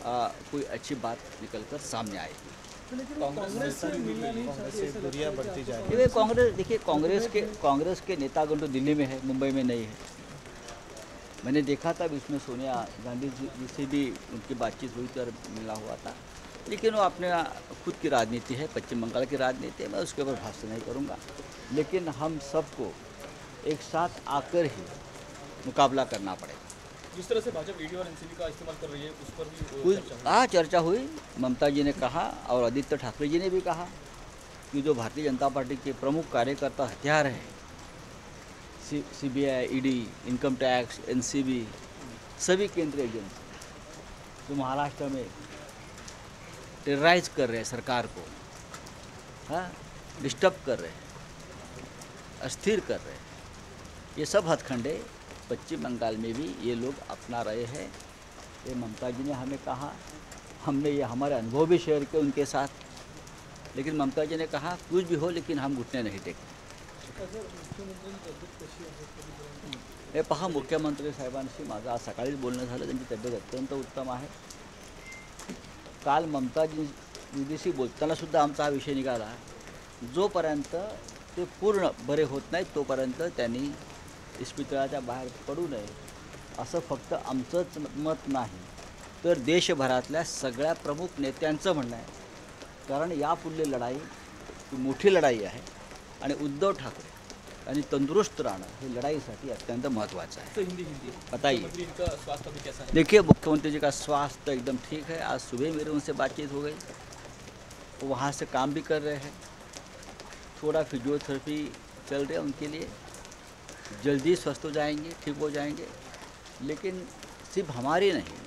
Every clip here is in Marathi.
कोई अच्छी बात निकल कर सामने आएगी। कांग्रेस से मिलना नहीं चाहती, ऐसा दूरियां बढ़ती जा रही ये कांग्रेस, देखिए कांग्रेस के नेतागण तो दिल्ली में है, मुंबई में नहीं है। मैंने देखा था इसमें सोनिया गांधी जी से भी उनकी बातचीत हुई थी और मिला हुआ था, लेकिन वो अपने खुद की राजनीति है, पश्चिम बंगाल की राजनीति है, मैं उसके ऊपर भाष्य नहीं करूँगा। लेकिन हम सबको एक साथ आकर ही मुकाबला करना पड़ेगा। जिस तरह से भाजपा ईडी और एनसीबी का इस्तेमाल कर रही है उस पर भी कुछ चर्चा हुई। ममता जी ने कहा और आदित्य ठाकरे जी ने भी कहा कि जो भारतीय जनता पार्टी के प्रमुख कार्यकर्ता हथियार हैं, CBI, ED, income tax, NCB, सभी केंद्रीय एजेंसी जो महाराष्ट्र में टेरराइज कर रहे हैं सरकार को, हाँ, डिस्टर्ब कर रहे हैं, अस्थिर कर रहे हैं, ये सब हथकंडे पश्चिम बंगाल में भी ये लोग अपना रहे हैं। ये ममता जी ने हमें कहा, हमने ये हमारे अनुभव भी शेयर किए उनके साथ, लेकिन ममता जी ने कहा कुछ भी हो लेकिन हम घुटने नहीं टेकते। हे पहा, मुख्यमंत्री साहेबांशी माझं आज सकाळीच बोलणं झालं, त्यांची तब्येत अत्यंत उत्तम आहे। काल ममता दीदीशी बोलताना सुद्धा आमचा हा विषय निघाला, जोपर्यंत ते पूर्ण बरे होत नाहीत तोपर्यंत त्यांनी इस्पितळाच्या बाहेर पडू नये, असं फक्त आमचंच मत नाही तर देशभरातल्या सगळ्या प्रमुख नेत्यांचं म्हणणं आहे। कारण यापुढली लढाई ही मोठी लढाई आहे आणि उद्धव ठाकरे यांनी तंदुरुस्त राहणं हे लड़ाईसाठी अत्यंत महत्त्वाचं है। बताइए, देखिए मुख्यमंत्री जी का स्वास्थ्य एकदम ठीक है। आज सुबह मेरे उनसे बातचीत हो गई, वो वहाँ से काम भी कर रहे हैं, थोड़ा फिजियोथेरेपी चल रही है उनके लिए, जल्दी स्वस्थ हो जाएंगे, ठीक हो जाएंगे। लेकिन सिर्फ हमारी नहीं,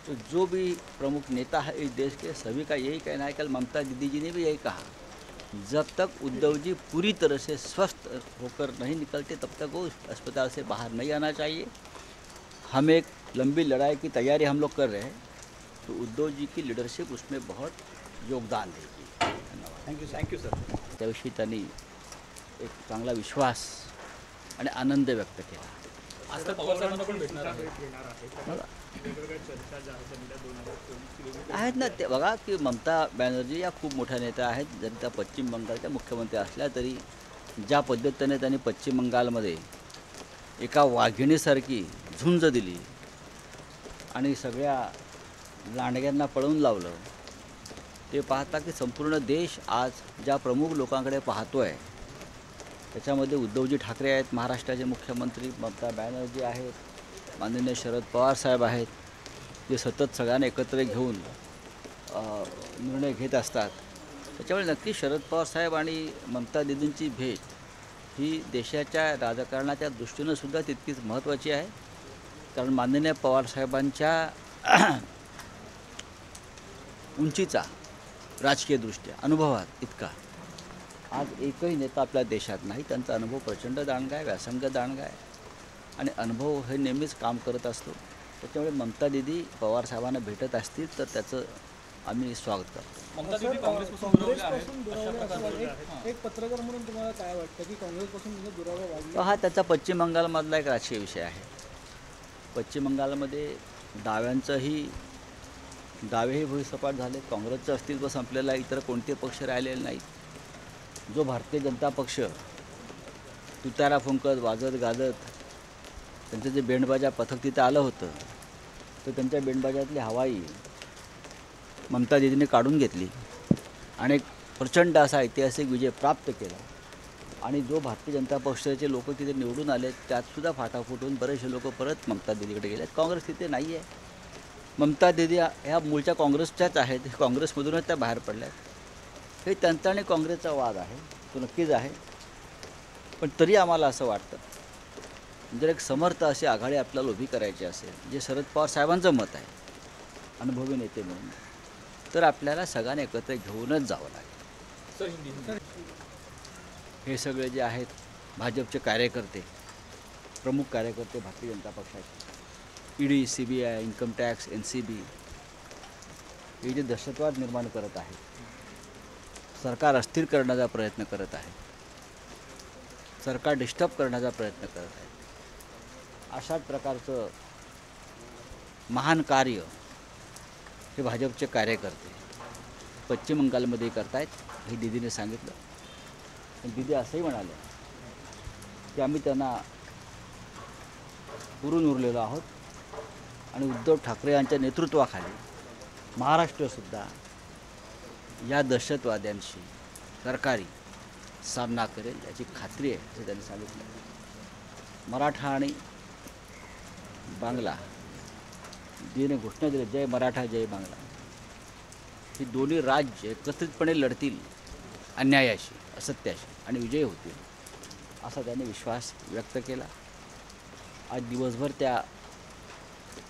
तो जो भी प्रमुख नेता है इस देश के सभी का यही कहना है। कल ममता दीदी जी ने भी यही कहा, जब तक उद्धव जी पूरी तरह से स्वस्थ होकर नहीं निकलते तब तक वो अस्पताल से बाहर नहीं आना चाहिए। हम एक लंबी लड़ाई की तैयारी हम लोग कर रहे हैं, तो उद्धव जी की लीडरशिप उसमें बहुत योगदान देगी। धन्यवाद। Thank you sir. त्याविषयी त्यांनी एक चांगला विश्वास आणि आनंद व्यक्त केला। आज तर पवार साहेबांना पण भेटणार आहे। आहेत ना, ते बघा की ममता बॅनर्जी या खूप मोठ्या नेत्या आहेत, जरी त्या पश्चिम बंगालच्या मुख्यमंत्री असल्या तरी ज्या पद्धतीने त्यांनी पश्चिम बंगालमध्ये एका वाघिणीसारखी झुंज दिली आणि सगळ्या लांडग्यांना पळवून लावलं, ते पाहता की संपूर्ण देश आज ज्या प्रमुख लोकांकडे पाहतोय त्याच्यामध्ये उद्धवजी ठाकरे आहेत, महाराष्ट्राचे मुख्यमंत्री, ममता बॅनर्जी आहेत, माननीय शरद पवार साहेब आहेत, जे सतत सगळ्यांना एकत्र घेऊन निर्णय घेत असतात। त्याच्यामुळे नक्की शरद पवार साहेब आणि ममता दीदींची भेट ही देशाच्या राजकारणाच्या दृष्टीनं सुद्धा तितकीच महत्त्वाची आहे। कारण माननीय पवार साहेबांच्या उंचीचा राजकीय दृष्ट्या अनुभवात इतका आज एकही नेता आपल्या देशात नाही। त्यांचा अनुभव प्रचंड दांडगा आहे, व्यासंग दांडगा आहे आणि अनुभव हे नेहमीच काम करत असतो। त्याच्यामुळे ममता दीदी पवार साहेबांना भेटत असतील तर त्याचं आम्ही स्वागत करतो। ममता दीदी काँग्रेसपासून दुरावले एक पत्रकार म्हणून तुम्हाला काय वाटतं की काँग्रेसपासून दुरावा वाढला? हा त्याचा पश्चिम बंगालमधला एक राजकीय विषय आहे। पश्चिम बंगालमध्ये दावेही भुईसपाट झाले, काँग्रेसचं अस्तित्व संपलेलं आहे, इतर कोणते पक्ष राहिलेले नाहीत। जो भारतीय जनता पक्ष तुतारा फुंकत वाजत गाजत त्यांचं जे बेंडबाजा पथक तिथं आलं होतं, तर त्यांच्या बेंडबाजातली हवाई ममता दीदीने काढून घेतली आणि एक प्रचंड असा ऐतिहासिक विजय प्राप्त केला। आणि जो भारतीय जनता पक्षाचे लोक तिथे निवडून आले त्यातसुद्धा फाटाफूट होऊन बरेचसे लोक परत ममता दीदीकडे गेले। काँग्रेस तिथे नाही आहे। ममता दीदी ह्या मूळच्या काँग्रेसच्याच आहेत, काँग्रेसमधूनच त्या बाहेर पडल्यात। हे त्यांचा आणि काँग्रेसचा वाद आहे, तो नक्कीच आहे। पण तरी आम्हाला असं वाटतं जर एक समर्थ अशी आघाडी आपल्याला उभी करायची असेल, जे शरद पवार साहेबांचं मत आहे अनुभवी नेते म्हणून, तर आपल्याला सगळ्यांना एकत्र घेऊनच जावं लागेल। हे सगळे जे आहेत भाजपचे कार्यकर्ते, प्रमुख कार्यकर्ते भारतीय जनता पक्षाचे, ED, CBI, income tax, NCB, हे जे दहशतवाद निर्माण करत आहेत, सरकार अस्थिर करण्याचा प्रयत्न करत आहे, सरकार डिस्टर्ब करण्याचा प्रयत्न करत आहे, अशाच प्रकारचं महान कार्य हे भाजपचे कार्यकर्ते पश्चिम बंगालमध्ये करतायत हे दीदीने सांगितलं. आणि दीदी असंही म्हणाले की आम्ही त्यांना पुरून उरलेलो आहोत आणि उद्धव ठाकरे यांच्या नेतृत्वाखाली महाराष्ट्रसुद्धा या दहशतवाद्यांशी सरकारी सामना करेल याची खात्री आहे असं त्यांनी सांगितलं. मराठा आणि बांगला दीदीने घोषणा दिली, जय मराठा जय बांगला. ही दोन्ही राज्य एकत्रितपणे लढतील अन्यायाशी असत्याशी आणि विजयी होतील असा त्यांनी विश्वास व्यक्त केला. आज दिवसभर त्या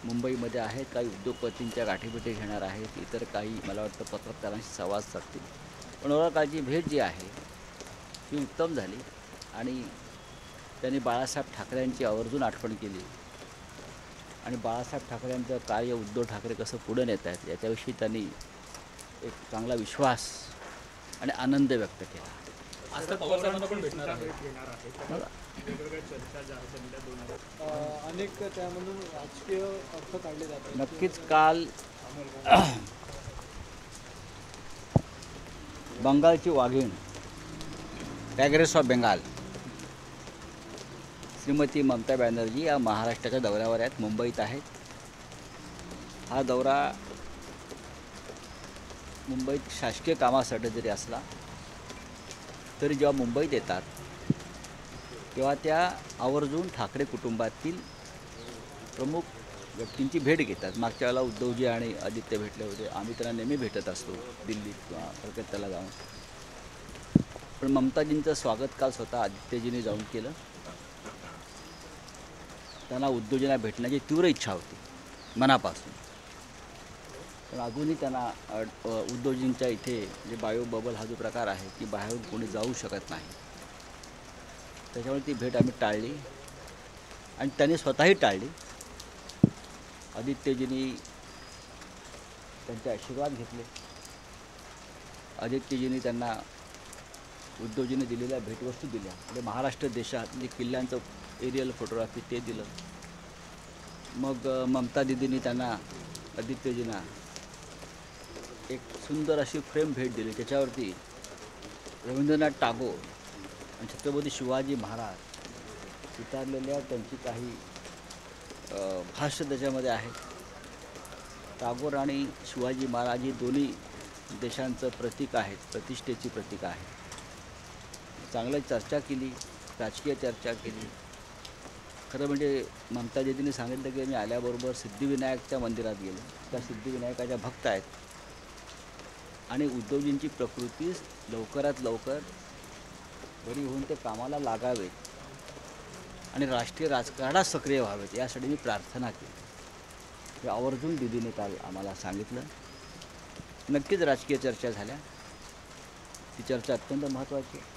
मुंबईमध्ये आहेत. काही उद्योगपतींच्या गाठीभेटी घेणार आहेत, इतर काही मला वाटतं पत्रकारांशी संवाद साधतील. पण ओळखाची भेट जी आहे ही उत्तम झाली आणि त्यांनी बाळासाहेब ठाकरेंची आवर्जून आठवण केली आणि बाळासाहेब ठाकरेंचं कार्य उद्धव ठाकरे कसं पुढे नेत आहेत याच्याविषयी त्यांनी एक चांगला विश्वास आणि आनंद व्यक्त केला. अनेक त्यामधून राजकीय अर्थ काढले जातात. नक्कीच काल बंगालची वाघीण टायग्रेस ऑफ बेंगाल श्रीमती ममता बॅनर्जी या महाराष्ट्राच्या दौऱ्यावर आहेत, मुंबईत आहेत. हा दौरा मुंबईत शासकीय कामासाठी जरी असला तरी जेव्हा मुंबईत येतात तेव्हा त्या आवर्जून ठाकरे कुटुंबातील प्रमुख व्यक्तींची भेट घेतात. मागच्या वेळेला उद्धवजी आणि आदित्य भेटले होते. आम्ही त्यांना नेहमी भेटत असतो दिल्लीत किंवा कलकत्त्याला जाऊन. पण ममताजींचं स्वागत काल स्वतः आदित्यजींनी जाऊन केलं. त्यांना उद्धवजींना भेटण्याची तीव्र इच्छा होती मनापासून. पण अजूनही त्यांना उद्धवजींच्या इथे जे बायो बबल हा जो प्रकार आहे की बाहेरून कोणी जाऊ शकत नाही, त्याच्यामुळे ती भेट आम्ही टाळली आणि त्यांनी स्वतःही टाळली. आदित्यजींनी त्यांचे आशीर्वाद घेतले. आदित्यजींनी त्यांना उद्धवजींनी दिलेल्या भेटवस्तू दिल्या. म्हणजे महाराष्ट्र देशात जे किल्ल्यांचं एरियल फोटोग्राफी ते दिलं. मग ममता दिदींनी त्यांना आदित्यजींना एक सुंदर अशी फ्रेम भेट दिली. त्याच्यावरती रवींद्रनाथ टागोर आणि छत्रपती शिवाजी महाराज चितारलेल्या त्यांची काही भाष्य त्याच्यामध्ये आहे. टागोर आणि शिवाजी महाराज ही दोन्ही देशांचं प्रतीक आहेत, प्रतिष्ठेची प्रतीक आहे. चांगलं चर्चा केली, राजकीय चर्चा केली. खरं म्हणजे ममता दीदींनी सांगितलं की मी आल्याबरोबर सिद्धिविनायकच्या मंदिरात गेलो. त्या सिद्धिविनायकाच्या भक्त आहेत आणि उद्धवजींची प्रकृती लवकरात लवकर बरी होऊन ते कामाला लागावेत आणि राष्ट्रीय राजकारणात सक्रिय व्हावेत यासाठी मी प्रार्थना केली. हे आवर्जून दीदीने काल आम्हाला सांगितलं. नक्कीच राजकीय चर्चा झाल्या. ती चर्चा अत्यंत महत्त्वाची आहे.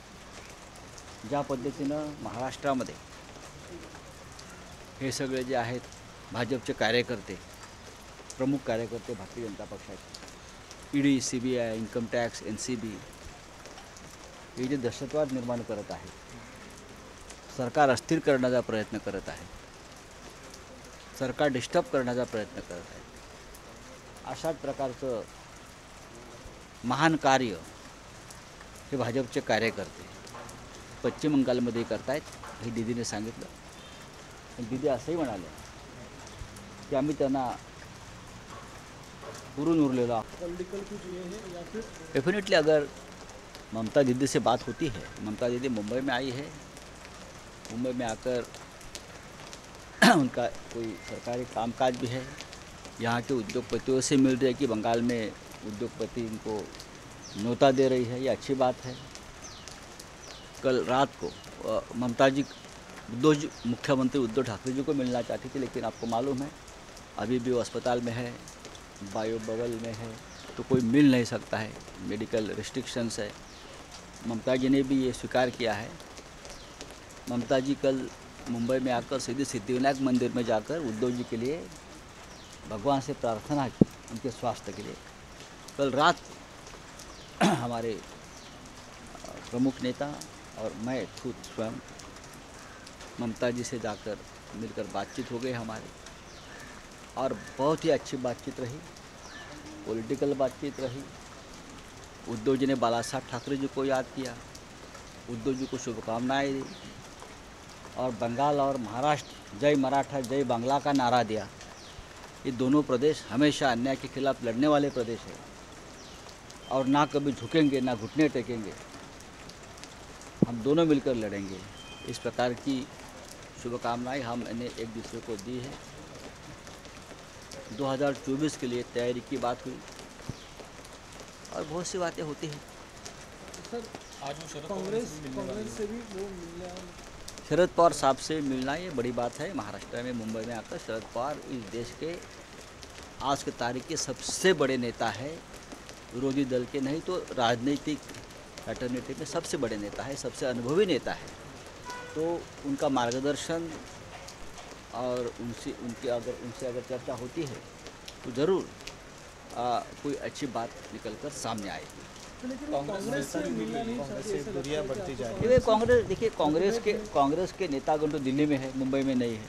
ज्या पद्धतीनं महाराष्ट्रामध्ये हे सगळे जे आहेत भाजपचे कार्यकर्ते, प्रमुख कार्यकर्ते भारतीय जनता पक्षाचे, ED, CBI, income tax, NCB हे जे दहशतवाद निर्माण करत आहेत, सरकार अस्थिर करण्याचा प्रयत्न करत आहे, सरकार डिस्टर्ब करण्याचा प्रयत्न करत आहे, अशाच प्रकारचं महान कार्य हे भाजपचे कार्यकर्ते पश्चिम बंगालमध्ये करतायत हे दीदीने सांगितलं. आणि दीदी असंही म्हणाले की आम्ही त्यांना पुरून उरलेलो आहोत. पॉलिटिकल कुछ ये है या फिर डेफिनेटली अगर ममता दीदी से बात होती है, ममता दीदी मुंबई में आई है, मुंबई में आकर उनका कोई सरकारी कामकाज भी है, यहाँ के उद्योगपतियों से मिल रही है कि बंगाल में उद्योगपति इनको न्योता दे रही है, ये अच्छी बात है. कल रात को ममता जी मुख्यमंत्री उद्धव ठाकरे जी को मिलना चाहती थी, लेकिन आपको मालूम है अभी भी वो अस्पताल में है, बायो बबल में है, तो कोई मिल नहीं सकता है, मेडिकल रिस्ट्रिक्शंस है. ममता जी ने भी ये स्वीकार किया है. ममता जी कल मुंबई में आकर सीधे सिद्धिविनायक मंदिर में जाकर उद्धव जी के लिए भगवान से प्रार्थना की, उनके स्वास्थ्य के लिए. कल रात हमारे प्रमुख नेता और मैं खुद स्वयं ममता जी से जाकर मिलकर बातचीत हो गई हमारी, और बहुत ही अच्छी बातचीत रही. पॉलिटिकल बातचीत रही। उद्धव जी ने बाला साहब ठाकरे जी को याद किया, उद्धव जी को शुभकामनाएं दी और बंगाल और महाराष्ट्र जय मराठा जय बांग्ला का नारा दिया। ये दोनों प्रदेश हमेशा अन्याय के खिलाफ लड़ने वाले प्रदेश हैं और ना कभी झुकेंगे ना घुटने टेकेंगे। हम दोनों मिलकर लड़ेंगे। इस प्रकार की शुभकामनाएं हमने एक दूसरे को दी है। 2024 के लिए तैयारी की बात हुई और बहुत सी बातें होती हैं। सर आज कांग्रेस से भी वो मिलने शरद पवार साहब से मिलना ये बड़ी बात है। महाराष्ट्र में मुंबई में आकर शरद पवार इस देश के आज के तारीख के सबसे बड़े नेता है। विरोधी दल के नहीं तो राजनीतिक अल्टरनेटिव में सबसे बड़े नेता है, सबसे अनुभवी नेता है। तो उनका मार्गदर्शन और उनसे अगर चर्चा होती है तो ज़रूर कोई अच्छी बात निकलकर सामने आएगी। कांग्रेस से मिलना नहीं चाहती, दूरियां बढ़ती जा रही ये कांग्रेस देखिए, कांग्रेस के नेतागण तो दिल्ली में है, मुंबई में नहीं है।